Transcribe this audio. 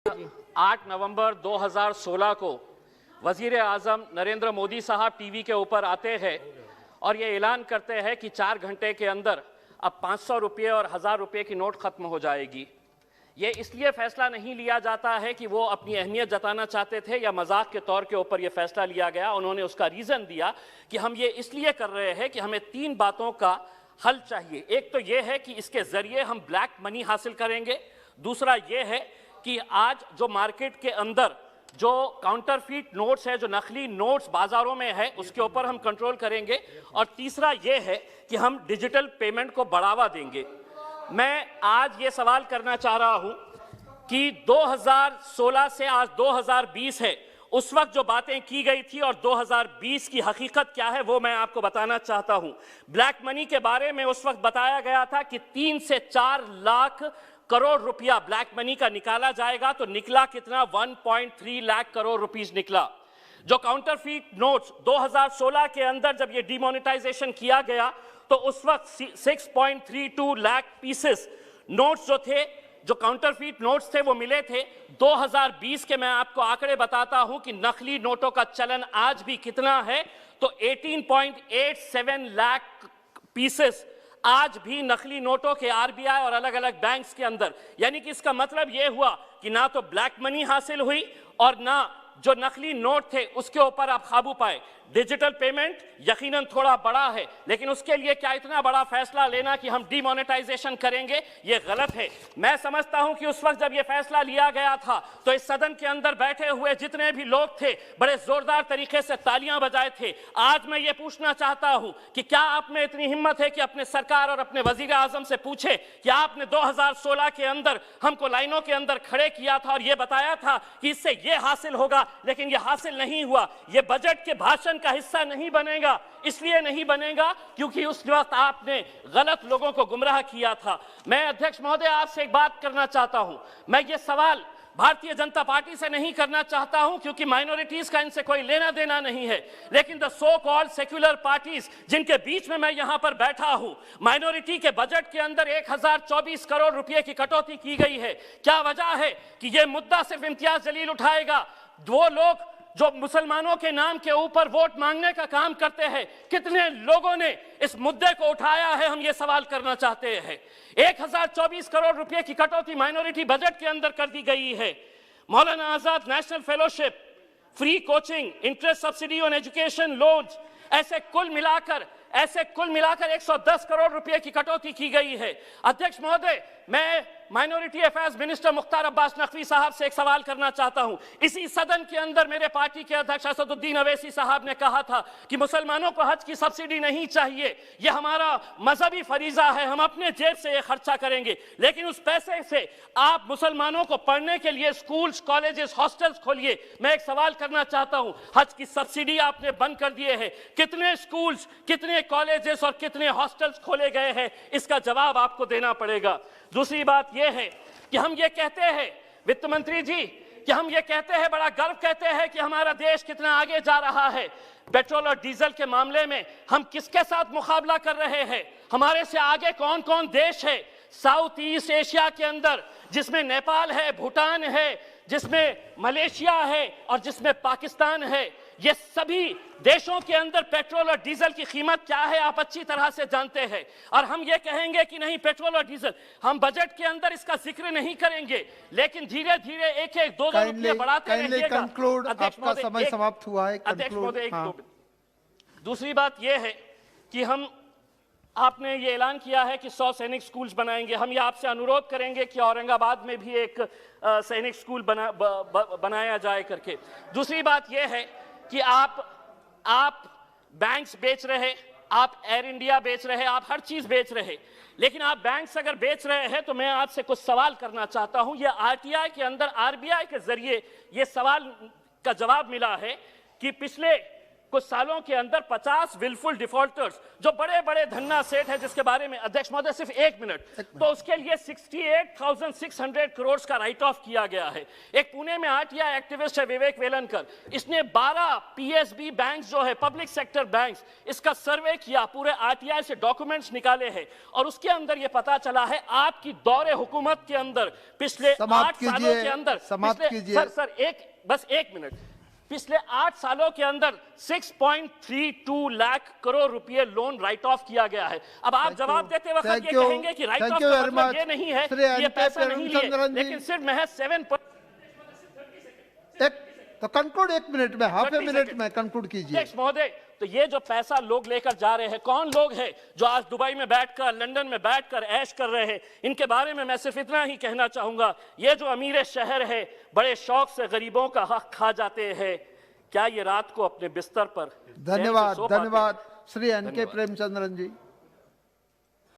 8 नवंबर 2016 को वजीर आज़म नरेंद्र मोदी साहब टीवी के ऊपर आते हैं और ये ऐलान करते हैं कि 4 घंटे के अंदर अब 500 रुपये और 1000 रुपये की नोट ख़त्म हो जाएगी। ये इसलिए फ़ैसला नहीं लिया जाता है कि वो अपनी अहमियत जताना चाहते थे या मजाक के तौर के ऊपर ये फ़ैसला लिया गया। उन्होंने उसका रीज़न दिया कि हम ये इसलिए कर रहे हैं कि हमें 3 बातों का हल चाहिए। एक तो ये है कि इसके ज़रिए हम ब्लैक मनी हासिल करेंगे, दूसरा ये है कि आज जो मार्केट के अंदर जो काउंटरफीट नोट्स है, जो नकली नोट्स बाजारों में है, उसके ऊपर हम कंट्रोल करेंगे, और तीसरा ये है कि हम डिजिटल पेमेंट को बढ़ावा देंगे। मैं आज ये सवाल करना चाह रहा हूं कि 2016 से आज 2020 है, उस वक्त जो बातें की गई थी और 2020 की हकीकत क्या है वो मैं आपको बताना चाहता हूं। ब्लैक मनी के बारे में उस वक्त बताया गया था कि 3 से 4 लाख करोड़ रुपया ब्लैक मनी का निकाला जाएगा, तो निकला कितना? 1.3 लाख करोड़ रुपीस निकला। जो काउंटरफीट नोट्स 2016 के अंदर जब ये डिमोनेटाइजेशन किया गया तो उस वक्त 6.32 लाख पीसेस नोट्स जो थे, जो काउंटरफीट नोट्स थे, वो मिले थे। 2020 के मैं आपको आंकड़े बताता हूं कि नकली नोटों का चलन आज भी कितना है, तो 18.87 लाख पीसेस आज भी नकली नोटों के आरबीआई और अलग अलग बैंक्स के अंदर। यानी कि इसका मतलब यह हुआ कि ना तो ब्लैक मनी हासिल हुई और ना जो नकली नोट थे उसके ऊपर आप काबू पाए। डिजिटल पेमेंट यकीनन थोड़ा बड़ा है, लेकिन उसके लिए क्या इतना बड़ा फैसला लेना कि हम डिमोनेटाइजेशन करेंगे, ये गलत है। मैं समझता हूं कि उस वक्त जब ये फैसला लिया गया था तो इस सदन के अंदर बैठे हुए जितने भी लोग थे बड़े जोरदार तरीके से तालियां बजाए थे। आज मैं ये पूछना चाहता हूं कि क्या आप में इतनी हिम्मत है कि अपने सरकार और अपने वजीर आजम से पूछे कि आपने 2016 के अंदर हमको लाइनों के अंदर खड़े किया था और ये बताया था कि इससे ये हासिल होगा, लेकिन ये हासिल नहीं हुआ। ये बजट के भाषण का हिस्सा नहीं बनेगा। इसलिए नहीं बनेगा क्योंकि उस वक्त आपने गलत लोगों को गुमराह किया था। मैं अध्यक्ष महोदय आपसे एक बात करना चाहता हूं। मैं ये सवाल भारतीय जनता पार्टी से नहीं करना चाहता हूं क्योंकि माइनॉरिटीज का इनसे कोई लेना देना नहीं है, लेकिन the so called secular parties जिनके बीच में मैं यहां पर बैठा हूं, माइनॉरिटी के बजट के अंदर 1024 करोड़ रुपए की कटौती की गई है। क्या वजह है कि यह मुद्दा सिर्फ इम्तियाज जलील उठाएगा? वो लोग जो मुसलमानों के नाम के ऊपर वोट मांगने का काम करते हैं, कितने लोगों ने इस मुद्दे को उठाया है, हम ये सवाल करना चाहते हैं। 1024 करोड़ रुपए की कटौती माइनॉरिटी बजट के अंदर कर दी गई है। Maulana Azad national fellowship, free coaching, interest subsidy on education loans, ऐसे कुल मिलाकर 110 करोड़ रुपए की कटौती की गई है। अध्यक्ष महोदय, मैं minority affairs minister Mukhtar Abbas Naqvi साहब से एक सवाल करना चाहता हूं। इसी सदन के अंदर मेरे पार्टी के अध्यक्ष असदुद्दीन अवैसी साहब ने कहा था कि मुसलमानों को हज की सब्सिडी नहीं चाहिए, यह हमारा मजहबी फरीजा है, हम अपने जेब से यह खर्चा करेंगे। लेकिन उस पैसे से आप मुसलमानों को पढ़ने के लिए स्कूल्स, कॉलेजेस, हॉस्टल्स खोलिए। मैं एक सवाल करना चाहता हूं, हज की सब्सिडी आपने बंद कर दिए है, कितने स्कूल्स, कितने कॉलेजेस और कितने हॉस्टल्स खोले गए हैं? इसका जवाब आपको देना पड़ेगा। दूसरी बात यह है कि हम ये कहते हैं, वित्त मंत्री जी, कि हम ये कहते हैं, बड़ा गर्व कहते हैं कि हमारा देश कितना आगे जा रहा है। पेट्रोल और डीजल के मामले में हम किसके साथ मुकाबला कर रहे हैं? हमारे से आगे कौन कौन देश है साउथ ईस्ट एशिया के अंदर, जिसमें नेपाल है, भूटान है, जिसमें मलेशिया है और जिसमें पाकिस्तान है। ये सभी देशों के अंदर पेट्रोल और डीजल की कीमत क्या है आप अच्छी तरह से जानते हैं। और हम ये कहेंगे कि नहीं, पेट्रोल और डीजल हम बजट के अंदर इसका जिक्र नहीं करेंगे, लेकिन धीरे धीरे 1-1, 2-2 रुपये बढ़ाते रहिएगा। आपका समय समाप्त हुआ है। अध्यक्ष महोदय, दूसरी बात यह है कि आपने ये ऐलान किया है कि 100 सैनिक स्कूल्स बनाएंगे। हम ये आपसे अनुरोध करेंगे कि औरंगाबाद में भी एक सैनिक स्कूल बनाया जाए करके। दूसरी बात यह है कि आप बैंक्स बेच रहे, आप एयर इंडिया बेच रहे, आप हर चीज बेच रहे, लेकिन आप बैंक्स अगर बेच रहे हैं तो मैं आपसे कुछ सवाल करना चाहता हूं। ये आरटीआई के अंदर आरबीआई के जरिए ये सवाल का जवाब मिला है कि पिछले कुछ सालों के अंदर 50 विलफुल डिफॉल्टर्स, जो बड़े बड़े धन्ना सेठ है, जिसके बारे में अध्यक्ष महोदय सिर्फ 1 मिनट, तो उसके लिए 68,600 करोड़ का राइट ऑफ किया गया है। एक पुणे में आरटीआई एक्टिविस्ट है विवेक वेलनकर, इसने 12 पीएसबी बैंक जो है पब्लिक सेक्टर बैंक्स, इसका सर्वे किया, पूरे आरटीआई से डॉक्यूमेंट्स निकाले हैं और उसके अंदर यह पता चला है आपकी दौरे हुकूमत के अंदर पिछले 8 सालों के अंदर, सर बस एक मिनट, पिछले 8 सालों के अंदर 6.32 लाख करोड़ रुपए लोन राइट ऑफ किया गया है। अब आप जवाब देते वक्त ये कहेंगे कि राइट ऑफ का मतलब ये नहीं है ये पैसा नहीं लिए, लेकिन सिर्फ महज 7%। तो कंक्लूड 1 मिनट में, हाफ ए मिनट में कंक्लूड कीजिए महोदय। तो ये जो पैसा लोग लेकर जा रहे हैं, कौन लोग हैं जो आज दुबई में बैठकर, लंदन में बैठकर ऐश कर रहे हैं, इनके बारे में मैं सिर्फ इतना ही कहना चाहूंगा, ये जो अमीर शहर है बड़े शौक से गरीबों का हक खा जाते हैं, क्या ये रात को अपने बिस्तर पर धन्यवाद, धन्यवाद श्री एन के प्रेमचंद्रन जी।